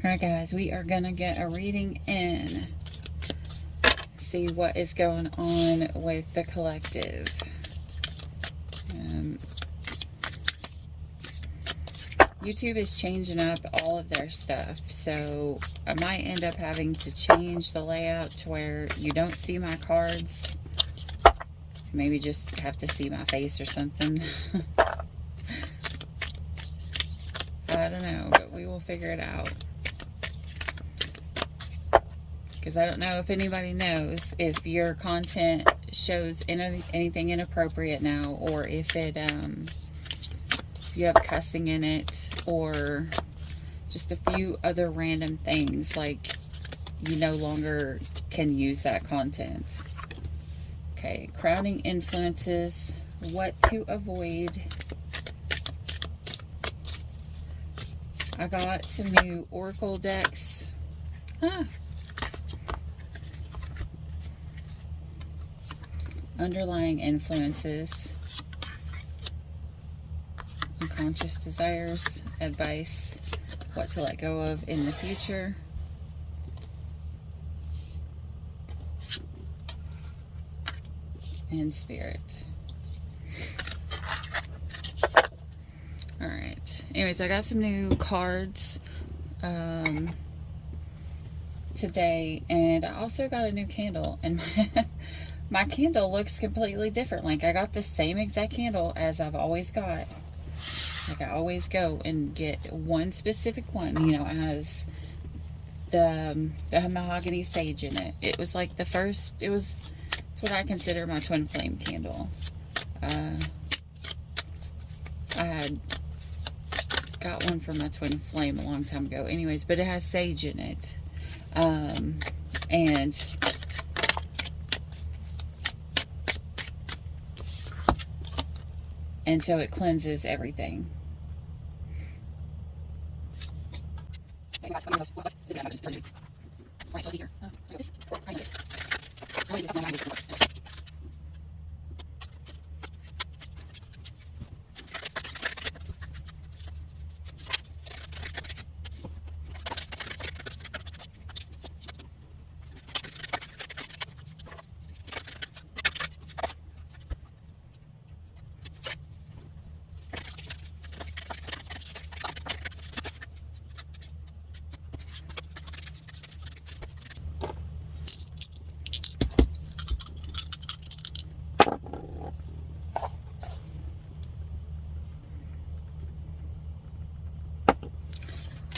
Alright guys, we are going to get a reading in. See what is going on with the collective. YouTube is changing up all of their stuff, so I might end up having to change the layout to where you don't see my cards. Maybe just have to see my face or something. I don't know, but we will figure it out. Because I don't know if anybody knows if your content shows anything inappropriate now, or if it you have cussing in it, or just a few other random things, like you no longer can use that content. Okay, crowding influences, what to avoid. I got some new oracle decks. Underlying influences, unconscious desires, advice, what to let go of in the future, and spirit. Alright, anyways, I got some new cards today, and I also got a new candle, and my candle looks completely different. Like, I got the same exact candle as I've always got. Like, I always go and get one specific one, you know, as the mahogany sage in it. It was like the first, it's what I consider my twin flame candle. I had got one for my twin flame a long time ago. Anyways, but it has sage in it. And so it cleanses everything.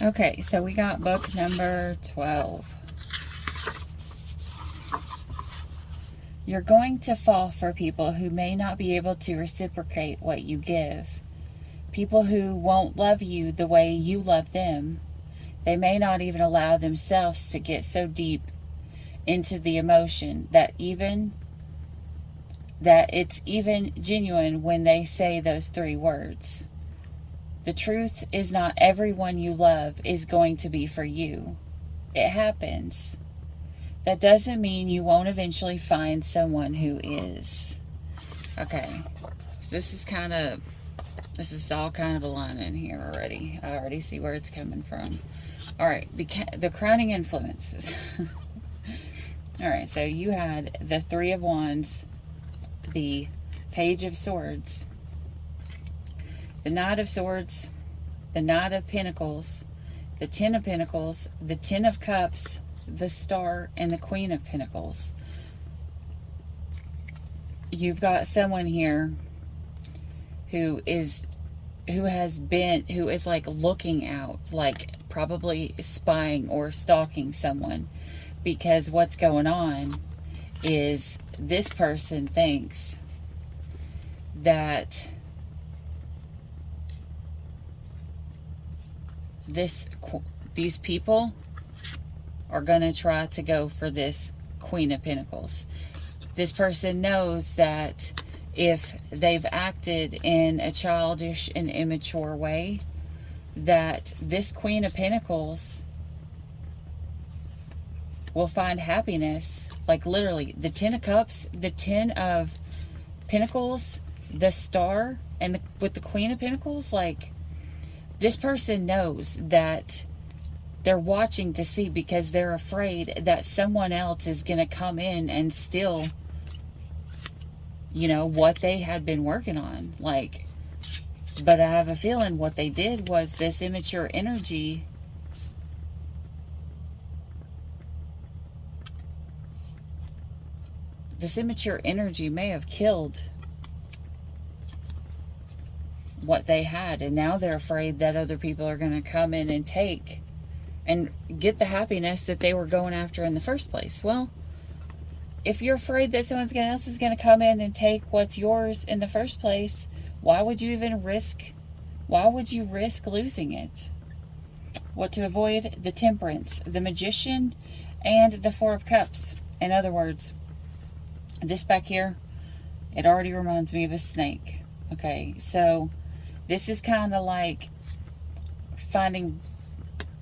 Okay, so we got book number 12. You're going to fall for people who may not be able to reciprocate what you give. People who won't love you the way you love them. They may not even allow themselves to get so deep into the emotion that it's even genuine when they say those 3 words. The truth is, not everyone you love is going to be for you. It happens. That doesn't mean you won't eventually find someone who is. Okay, so this is all kind of aligning here already. I already see where it's coming from. All right, the crowning influences. All right, so you had the 3 of Wands, the Page of Swords, the Knight of Swords, the Knight of Pentacles, the 10 of Pentacles, the 10 of Cups, the Star, and the Queen of Pentacles. You've got someone here who is like looking out, like probably spying or stalking someone, because what's going on is this person thinks that these people are going to try to go for this Queen of Pentacles. This person knows that if they've acted in a childish and immature way, that this Queen of Pentacles will find happiness. Like, literally, the 10 of Cups, the 10 of Pentacles, the Star, and, with the Queen of Pentacles, like, this person knows that They're watching to see because they're afraid that someone else is going to come in and steal, you know, what they had been working on. Like, but I have a feeling what they did was this immature energy. This immature energy may have killed what they had, and now they're afraid that other people are going to come in and take and get the happiness that they were going after in the first place. Well, if you're afraid that someone else is going to come in and take what's yours in the first place, why would you risk losing it? What to avoid? The Temperance, the Magician, and the Four of Cups. In other words, this back here, it already reminds me of a snake. Okay, so this is kind of like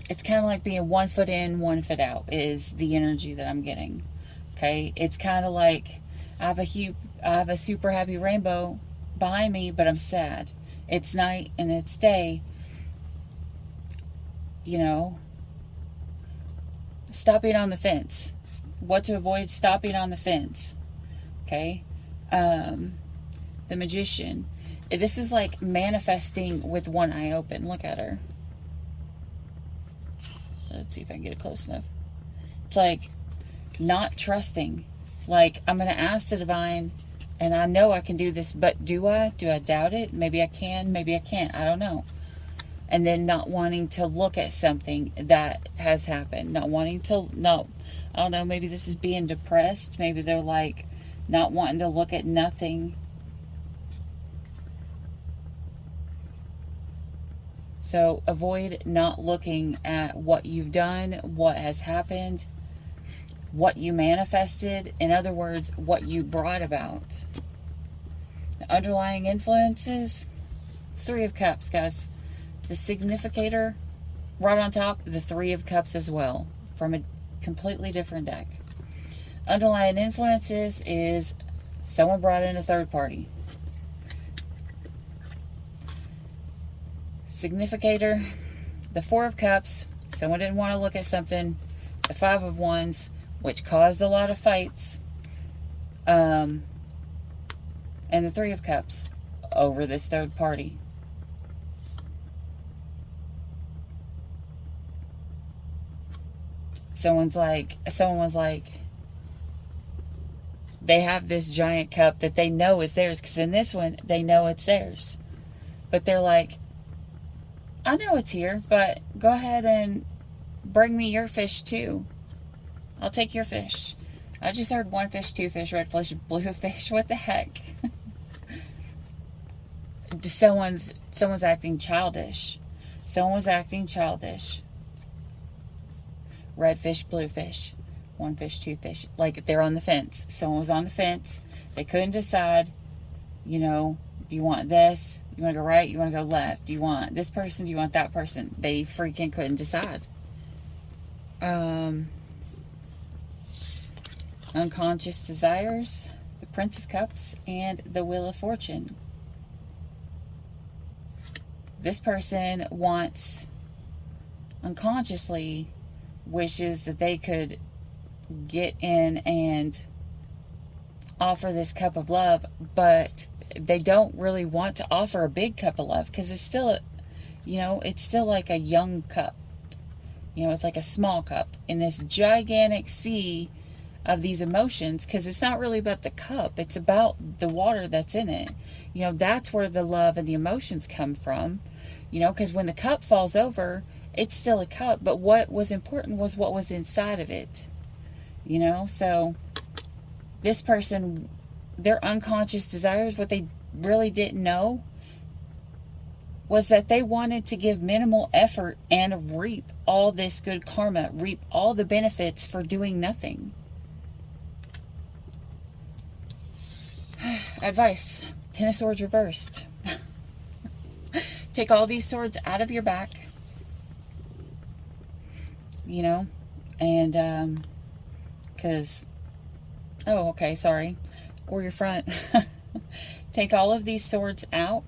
it's kind of like being 1 foot in, 1 foot out is the energy that I'm getting. Okay, it's kind of like I have a super happy rainbow behind me, but I'm sad. It's night and it's day. You know, stopping on the fence. What to avoid? Stopping on the fence. Okay, the Magician. This is like manifesting with one eye open. Look at her. Let's see if I can get it close enough. It's like not trusting. Like, I'm going to ask the divine, and I know I can do this, but do I? Do I doubt it? Maybe I can, maybe I can't. I don't know. And then not wanting to look at something that has happened. I don't know, maybe this is being depressed. Maybe they're like not wanting to look at nothing. So avoid not looking at what you've done, what has happened, what you manifested. In other words, what you brought about. The underlying influences, Three of Cups, guys. The significator, right on top, the Three of Cups as well, from a completely different deck. Underlying influences is someone brought in a third party. Significator, the Four of Cups, someone didn't want to look at something. The Five of Wands, which caused a lot of fights. And the Three of Cups over this third party. Someone was like, they have this giant cup that they know is theirs, because in this one, they know it's theirs. But they're like, I know it's here, but go ahead and bring me your fish too. I'll take your fish. I just heard one fish, two fish, red fish, blue fish. What the heck? Someone's acting childish. Someone was acting childish. Red fish, blue fish. One fish, two fish. Like, they're on the fence. Someone was on the fence. They couldn't decide, you know, do you want this? You want to go right? You want to go left? Do you want this person? Do you want that person? They freaking couldn't decide. Unconscious desires, the Prince of Cups, and the Wheel of Fortune. This person unconsciously wishes that they could get in and offer this cup of love, but they don't really want to offer a big cup of love, because it's still, it's still like a young cup. It's like a small cup in this gigantic sea of these emotions, because it's not really about the cup. It's about the water that's in it. That's where the love and the emotions come from, because when the cup falls over, it's still a cup, but what was important was what was inside of it. So this person, their unconscious desires, what they really didn't know was that they wanted to give minimal effort and reap all this good karma, reap all the benefits for doing nothing. Advice: Ten of Swords reversed. Take all these swords out of your back, and because, or your front. Take all of these swords out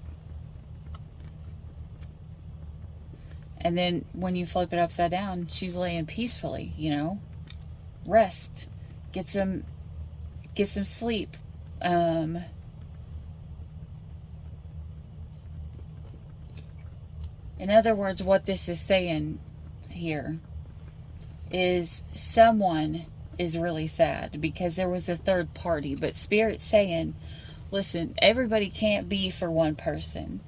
And then when you flip it upside down, she's laying peacefully, you know. Rest. Get some sleep. In other words, what this is saying here is someone is really sad because there was a third party. But Spirit's saying, listen, everybody can't be for one person.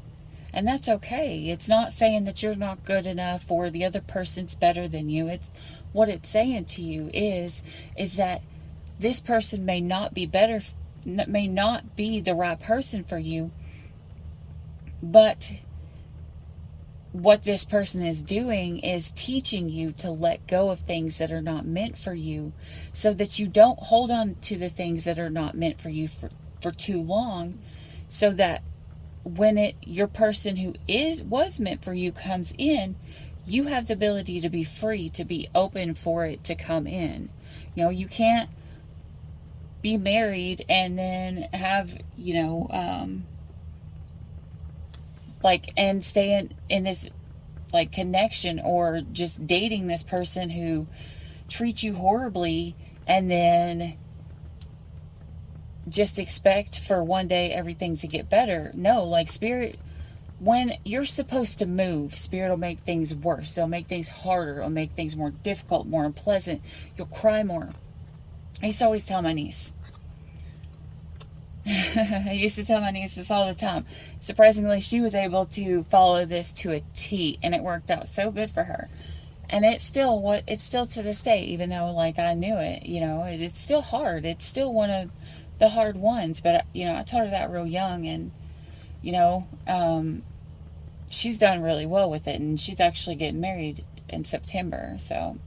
And that's okay. It's not saying that you're not good enough or the other person's better than you. It's what it's saying to you is that this person may not be better, may not be the right person for you, but what this person is doing is teaching you to let go of things that are not meant for you so that you don't hold on to the things that are not meant for you for too long, so that when your person who was meant for you comes in, you have the ability to be free, to be open for it to come in. You know, you can't be married and then have, you know, and stay in this like connection or just dating this person who treats you horribly and then just expect for one day everything to get better. No, like Spirit, when you're supposed to move, Spirit will make things worse. It'll make things harder. It'll make things more difficult, more unpleasant. You'll cry more. I used to always tell my niece, I used to tell my niece this all the time. Surprisingly, she was able to follow this to a T, and it worked out so good for her. And it's still to this day, even though like I knew it, you know, it's still hard. It's still one of the hard ones, but you know, I taught her that real young, and you know, she's done really well with it, and she's actually getting married in September, so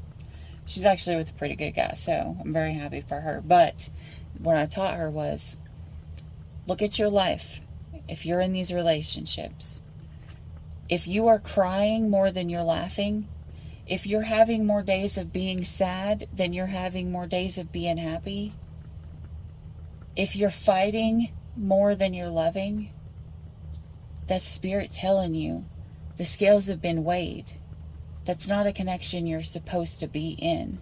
she's actually with a pretty good guy, so I'm very happy for her. But what I taught her was, look at your life. If you're in these relationships, if you are crying more than you're laughing, if you're having more days of being sad than you're having more days of being happy, if you're fighting more than you're loving, that's Spirit telling you the scales have been weighed. That's not a connection you're supposed to be in.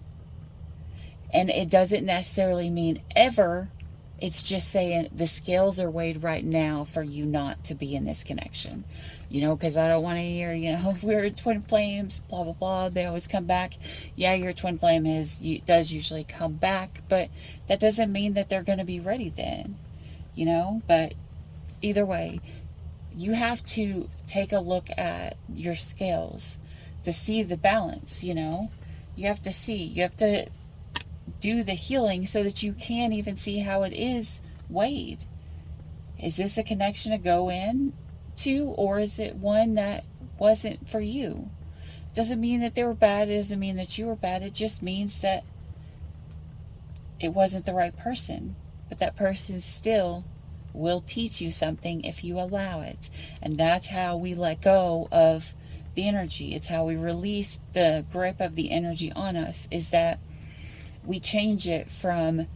And it doesn't necessarily mean ever. It's just saying the scales are weighed right now for you not to be in this connection. You know, because I don't want to hear, you know, we're twin flames, blah, blah, blah. They always come back. Yeah, your twin flame does usually come back, but that doesn't mean that they're going to be ready then, you know. But either way, you have to take a look at your scales to see the balance, you know. You have to do the healing so that you can even see how it is weighed. Is this a connection to go in to, or is it one that wasn't for you? It doesn't mean that they were bad. It doesn't mean that you were bad. It just means that it wasn't the right person. But that person still will teach you something if you allow it. And that's how we let go of the energy. It's how we release the grip of the energy on us, is that we change it from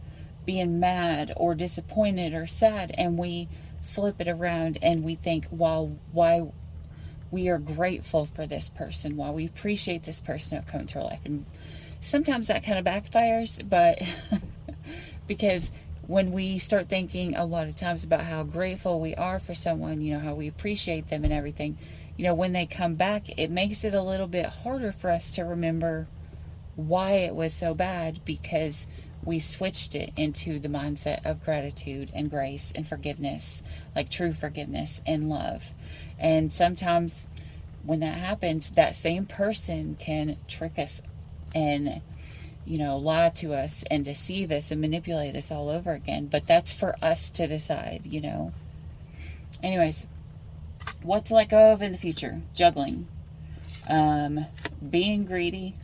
being mad or disappointed or sad, and we flip it around and we think, why we are grateful for this person, why we appreciate this person who come into our life. And sometimes that kind of backfires, but because when we start thinking a lot of times about how grateful we are for someone, you know, how we appreciate them and everything, you know, when they come back, it makes it a little bit harder for us to remember why it was so bad, because we switched it into the mindset of gratitude and grace and forgiveness, like true forgiveness and love. And sometimes when that happens, that same person can trick us and, you know, lie to us and deceive us and manipulate us all over again. But that's for us to decide, you know. Anyways, what to let go of in the future? Juggling. Being greedy.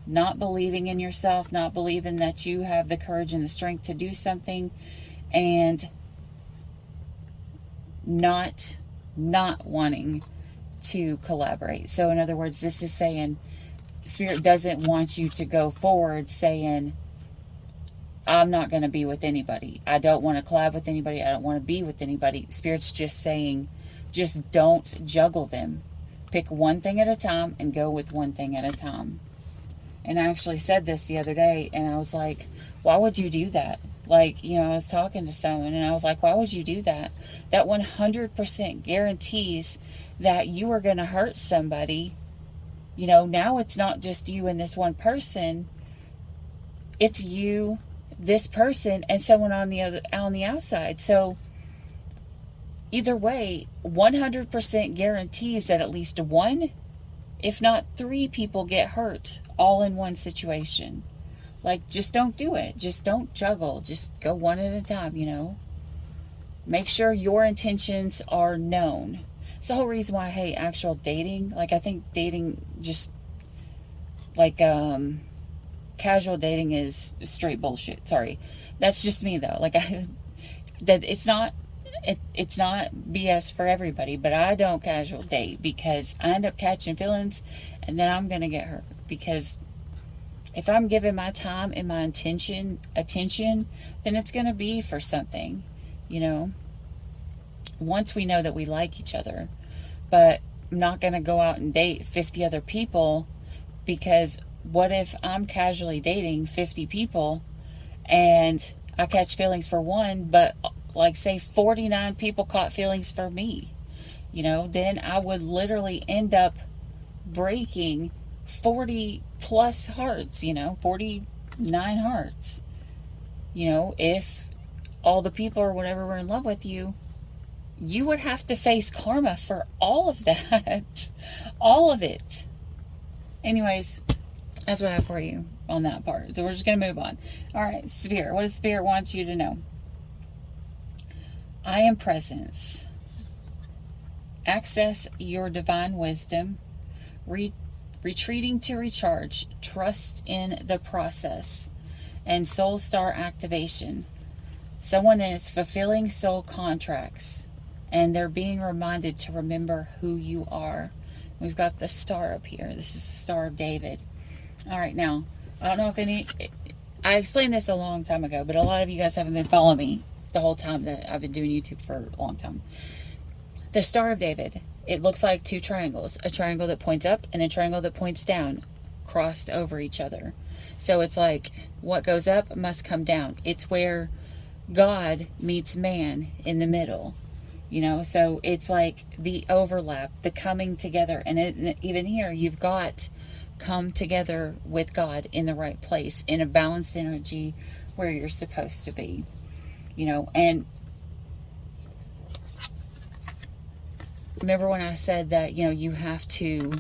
Not believing in yourself, not believing that you have the courage and the strength to do something, and not wanting to collaborate. So in other words, this is saying Spirit doesn't want you to go forward saying, I'm not going to be with anybody. I don't want to collab with anybody. I don't want to be with anybody. Spirit's just saying, just don't juggle them. Pick one thing at a time and go with one thing at a time. And I actually said this the other day, and I was like, why would you do that? Like, I was talking to someone, and I was like, why would you do that? That 100% guarantees that you are going to hurt somebody. Now it's not just you and this one person. It's you, this person, and someone on the outside. So either way, 100% guarantees that at least one, if not 3 people get hurt all in one situation. Like, just don't do it. Just don't juggle. Just go one at a time, Make sure your intentions are known. It's the whole reason why I hate actual dating. Like, I think dating just, like, casual dating is straight bullshit. Sorry. That's just me, though. Like, it's not BS for everybody, but I don't casual date because I end up catching feelings and then I'm going to get hurt. Because if I'm giving my time and my attention, then it's going to be for something, once we know that we like each other. But I'm not going to go out and date 50 other people, because what if I'm casually dating 50 people and I catch feelings for one, but like say 49 people caught feelings for me, then I would literally end up breaking 40 plus hearts, 49 hearts. If all the people or whatever were in love with you, you would have to face karma for all of that. All of it. Anyways, that's what I have for you on that part. So we're just going to move on. All right, Spirit. What does Spirit want you to know? I am presence. Access your divine wisdom. Retreating to recharge. Trust in the process. And soul star activation. Someone is fulfilling soul contracts, and they're being reminded to remember who you are. We've got the star up here. This is the Star of David. All right, now, I don't know if I explained this a long time ago, but a lot of you guys haven't been following me the whole time that I've been doing YouTube for a long time. The Star of David, it looks like 2 triangles. A triangle that points up and a triangle that points down, crossed over each other. So it's like what goes up must come down. It's where God meets man in the middle. So it's like the overlap, the coming together. And even here, you've got come together with God in the right place, in a balanced energy where you're supposed to be. And remember when I said that, you have to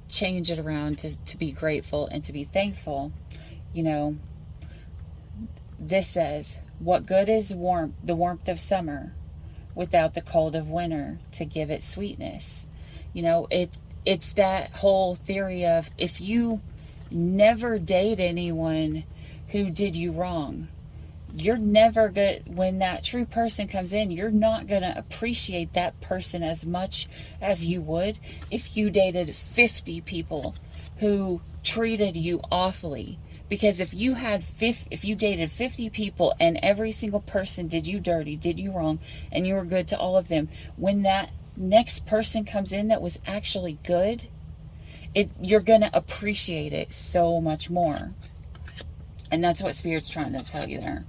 change it around to be grateful and to be thankful. This says, what good is the warmth of summer without the cold of winter to give it sweetness? It's that whole theory of, if you never date anyone who did you wrong, you're never good. When that true person comes in, you're not going to appreciate that person as much as you would if you dated 50 people who treated you awfully. Because if you dated 50 people and every single person did you dirty, did you wrong, and you were good to all of them, when that next person comes in that was actually good, you're going to appreciate it so much more. And that's what Spirit's trying to tell you there.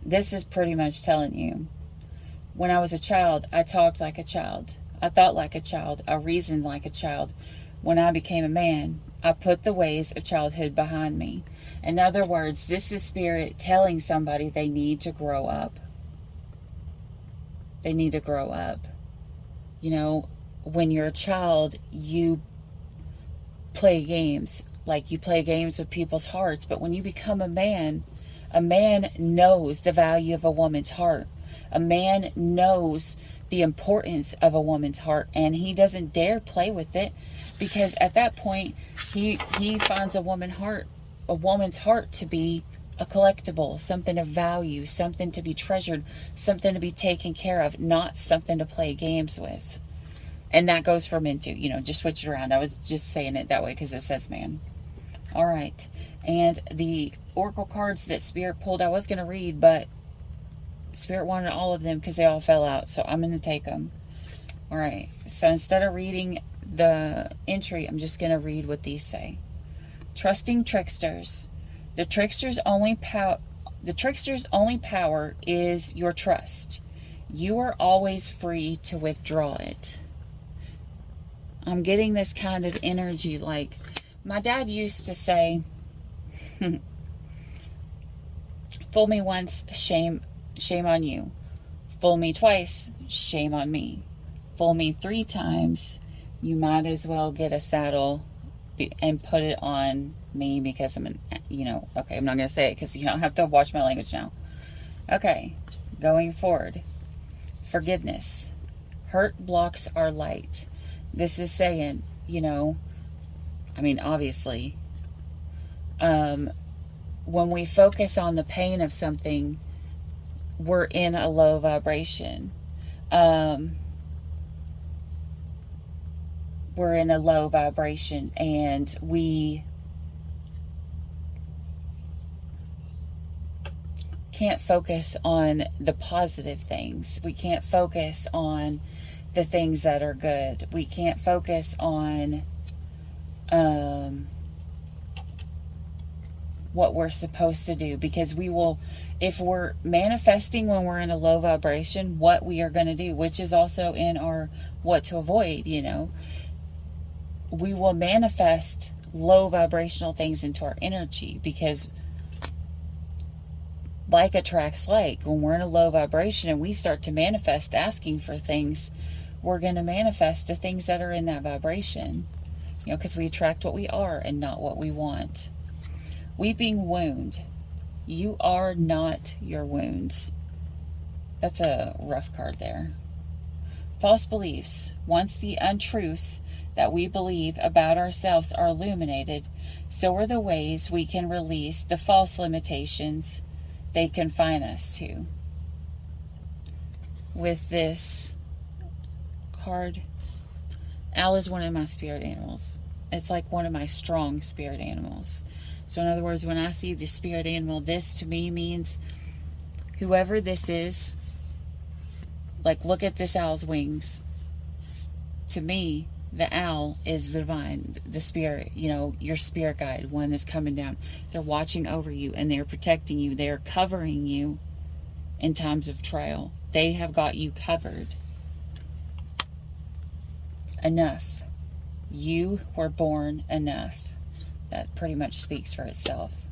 This is pretty much telling you, when I was a child, I talked like a child. I thought like a child. I reasoned like a child. When I became a man, I put the ways of childhood behind me. In other words, this is Spirit telling somebody they need to grow up. They need to grow up. When you're a child, you play games. Like, you play games with people's hearts. But when you become a man knows the value of a woman's heart. A man knows the importance of a woman's heart, and he doesn't dare play with it, because at that point he finds a woman's heart to be a collectible, something of value, something to be treasured, something to be taken care of, not something to play games with. And that goes for men too. Just switch it around. I was just saying it that way because it says man. All right. And the oracle cards that Spirit pulled, I was going to read, but Spirit wanted all of them because they all fell out, so I'm going to take them. All right, so instead of reading the entry, I'm just going to read what these say. Trusting tricksters. The trickster's only power is your trust. You are always free to withdraw it. I'm getting this kind of energy, like my dad used to say, fool me once, shame on you. Fool me twice, shame on me. Fool me 3 times, you might as well get a saddle and put it on me, because I'm okay, I'm not going to say it because you don't have to watch my language now. Okay, going forward. Forgiveness. Hurt blocks our light. This is saying, obviously, when we focus on the pain of something, we're in a low vibration. We're in a low vibration, and we can't focus on the positive things. We can't focus on the things that are good. We can't focus on what we're supposed to do, because we will, if we're manifesting when we're in a low vibration, what we are going to do, which is also in our what to avoid, we will manifest low vibrational things into our energy, because like attracts like. When we're in a low vibration and we start to manifest asking for things, we're going to manifest the things that are in that vibration, because we attract what we are and not what we want. Weeping wound. You are not your wounds. That's a rough card there. False beliefs. Once the untruths that we believe about ourselves are illuminated, so are the ways we can release the false limitations they confine us to. With this card, AlL is one of my spirit animals. It's like one of my strong spirit animals. So in other words, when I see the spirit animal, this to me means whoever this is, like look at this owl's wings. To me, the owl is the divine, the spirit, your spirit guide, one that's coming down. They're watching over you and they're protecting you. They're covering you in times of trial. They have got you covered. Enough. You were born enough. That pretty much speaks for itself.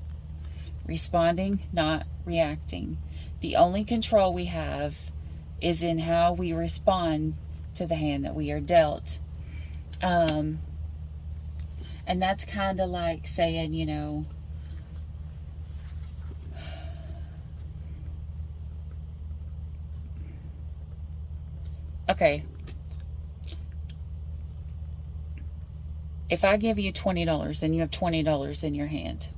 Responding, not reacting. The only control we have is in how we respond to the hand that we are dealt. And that's kind of like saying, okay, if I give you $20 and you have $20 in your hand,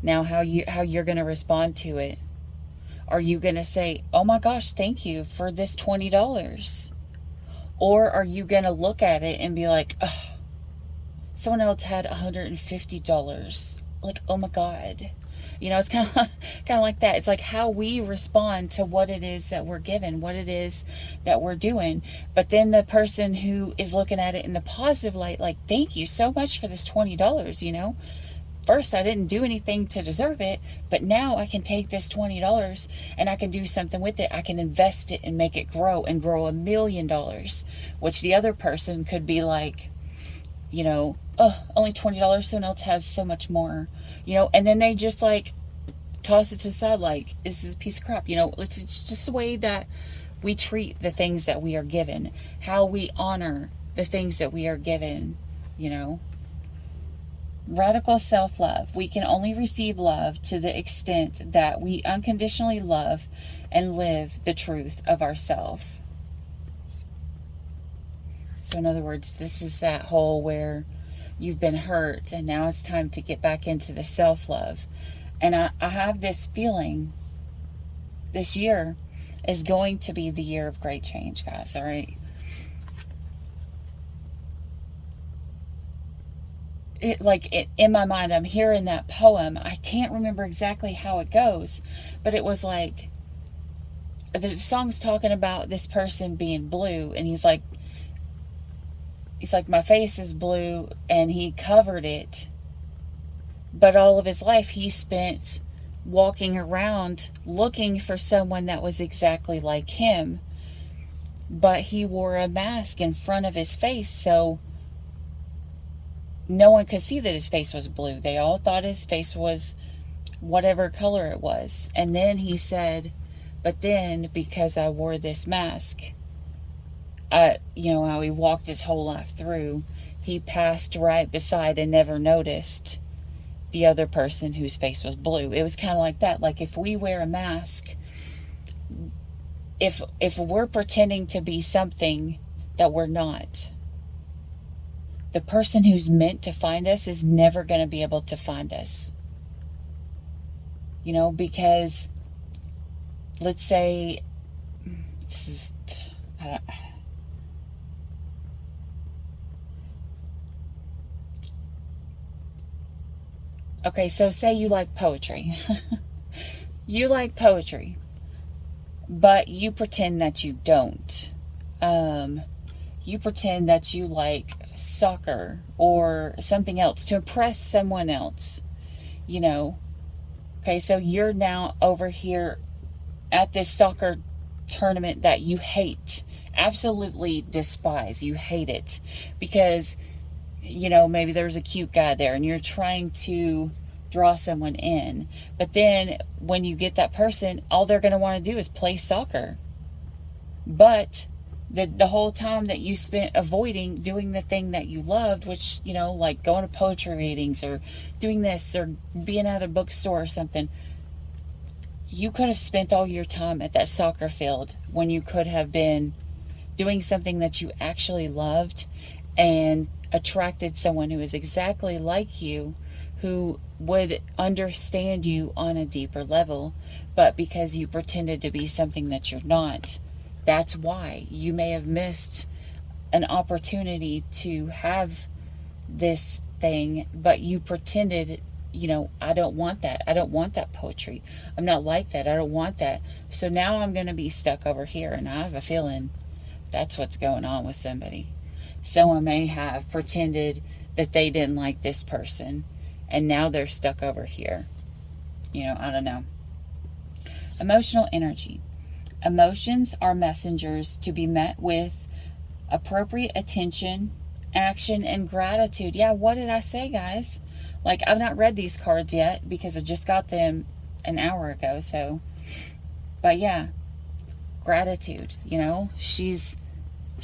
now how you're going to respond to it? Are you going to say, oh my gosh, thank you for this $20? Or are you going to look at it and be like, oh, someone else had $150. Like, oh my God. It's kind of like that. It's like how we respond to what it is that we're given, what it is that we're doing. But then the person who is looking at it in the positive light, like, thank you so much for this $20, First, I didn't do anything to deserve it, but now I can take this $20 and I can do something with it. I can invest it and make it grow and grow $1 million, which the other person could be like, oh, only $20, someone else has so much more, and then they just like toss it to the side like, this is a piece of crap, it's just the way that we treat the things that we are given, how we honor the things that we are given, Radical self-love. We can only receive love to the extent that we unconditionally love and live the truth of ourselves. So in other words, this is that whole where you've been hurt and now it's time to get back into the self-love. And I have this feeling this year is going to be the year of great change, guys, all right? In my mind, I'm hearing that poem. I can't remember exactly how it goes, but it was like, the song's talking about this person being blue, and he's like, my face is blue, and he covered it. But all of his life he spent walking around looking for someone that was exactly like him. But he wore a mask in front of his face, so no one could see that his face was blue. They all thought his face was whatever color it was. And then he said, but then because I wore this mask, how he walked his whole life through, he passed right beside and never noticed the other person whose face was blue. It was kind of like that. Like if we wear a mask, if we're pretending to be something that we're not, the person who's meant to find us is never going to be able to find us. Because let's say this is, okay, so say you like poetry. You like poetry, but you pretend that you don't. You pretend that you like soccer or something else to impress someone else, Okay, so you're now over here at this soccer tournament that you hate, absolutely despise. You hate it because, maybe there's a cute guy there and you're trying to draw someone in. But then when you get that person, all they're going to want to do is play soccer. But the whole time that you spent avoiding doing the thing that you loved, which, like going to poetry readings or doing this or being at a bookstore or something, you could have spent all your time at that soccer field when you could have been doing something that you actually loved and attracted someone who is exactly like you, who would understand you on a deeper level. But because you pretended to be something that you're not, that's why you may have missed an opportunity to have this thing, but you pretended, I don't want that. I don't want that poetry. I'm not like that. I don't want that. So now I'm going to be stuck over here. And I have a feeling that's what's going on with somebody. Someone may have pretended that they didn't like this person, and now they're stuck over here. I don't know. Emotional energy. Emotions are messengers to be met with appropriate attention, action, and gratitude. Yeah, what did I say, guys? Like, I've not read these cards yet because I just got them an hour ago. So, but yeah, gratitude.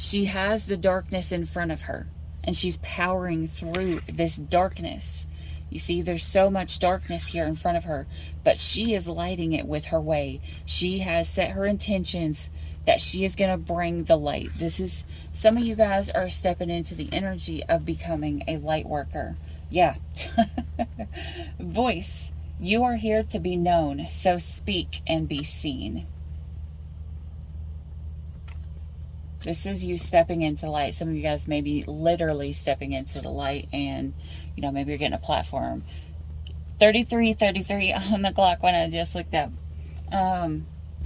She has the darkness in front of her, and she's powering through this darkness. You see, there's so much darkness here in front of her, but she is lighting it with her way. She has set her intentions that she is going to bring the light. Some of you guys are stepping into the energy of becoming a light worker. Yeah. Voice. You are here to be known, so speak and be seen. This is you stepping into light. Some of you guys may be literally stepping into the light, and maybe you're getting a platform. 33 on the clock when I just looked up.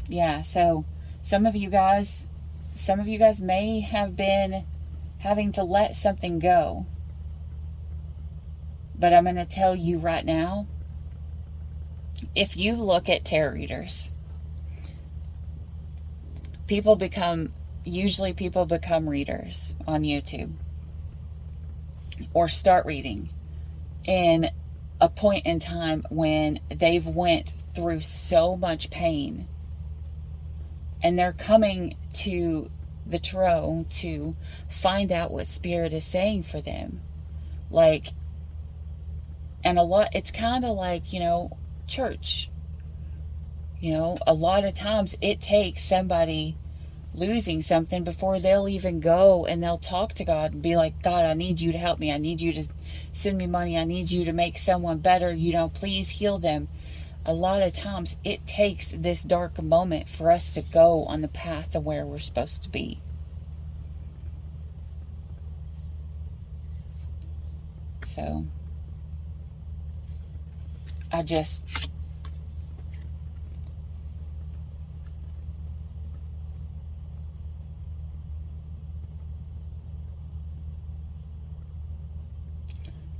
Yeah, so some of you guys may have been having to let something go. But I'm going to tell you right now, if you look at tarot readers, people become readers on YouTube or start reading in a point in time when they've went through so much pain, and they're coming to the tarot to find out what spirit is saying for them. It's kind of like, church. A lot of times it takes somebody losing something before they'll even go and they'll talk to God and be like, God, I need you to help me. I need you to send me money. I need you to make someone better. Please heal them. A lot of times it takes this dark moment for us to go on the path of where we're supposed to be. So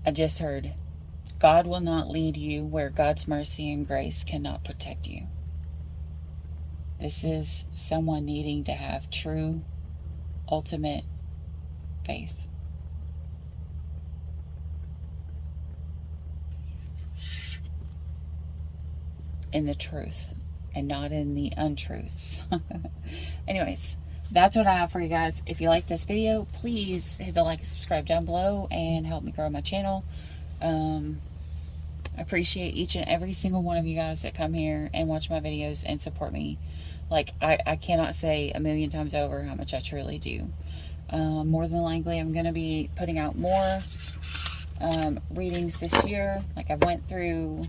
I just heard, God will not lead you where God's mercy and grace cannot protect you. This is someone needing to have true, ultimate faith. In the truth and not in the untruths. Anyways, that's what I have for you guys. If you like this video, please hit the like and subscribe down below and help me grow my channel. I appreciate each and every single one of you guys that come here and watch my videos and support me. Like, I cannot say a million times over how much I truly do. More than likely, I'm going to be putting out more readings this year. Like, I went through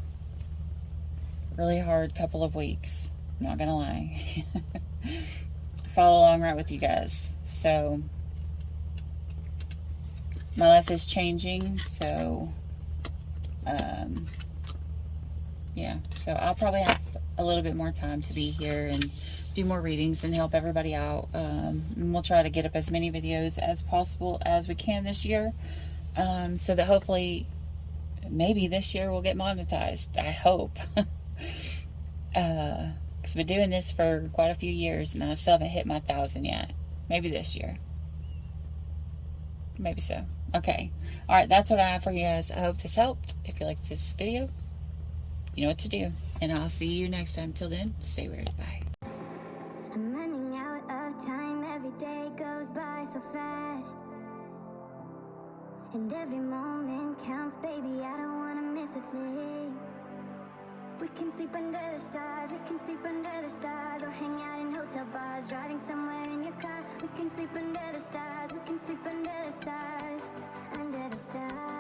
really hard couple of weeks, I'm not gonna lie. Follow along right with you guys. So my life is changing, so yeah, so I'll probably have a little bit more time to be here and do more readings and help everybody out. And we'll try to get up as many videos as possible as we can this year, so that hopefully maybe this year we'll get monetized. I hope. Because I've been doing this for quite a few years and I still haven't hit my 1,000 yet. Maybe this year. Maybe so. Okay. Alright, that's what I have for you guys. I hope this helped. If you liked this video, you know what to do. And I'll see you next time. Till then, stay weird. Bye. I'm running out of time. Every day goes by so fast. And every moment counts, baby. I don't want to miss a thing. We can sleep under the stars, we can sleep under the stars, or hang out in hotel bars, driving somewhere in your car. We can sleep under the stars, we can sleep under the stars, under the stars.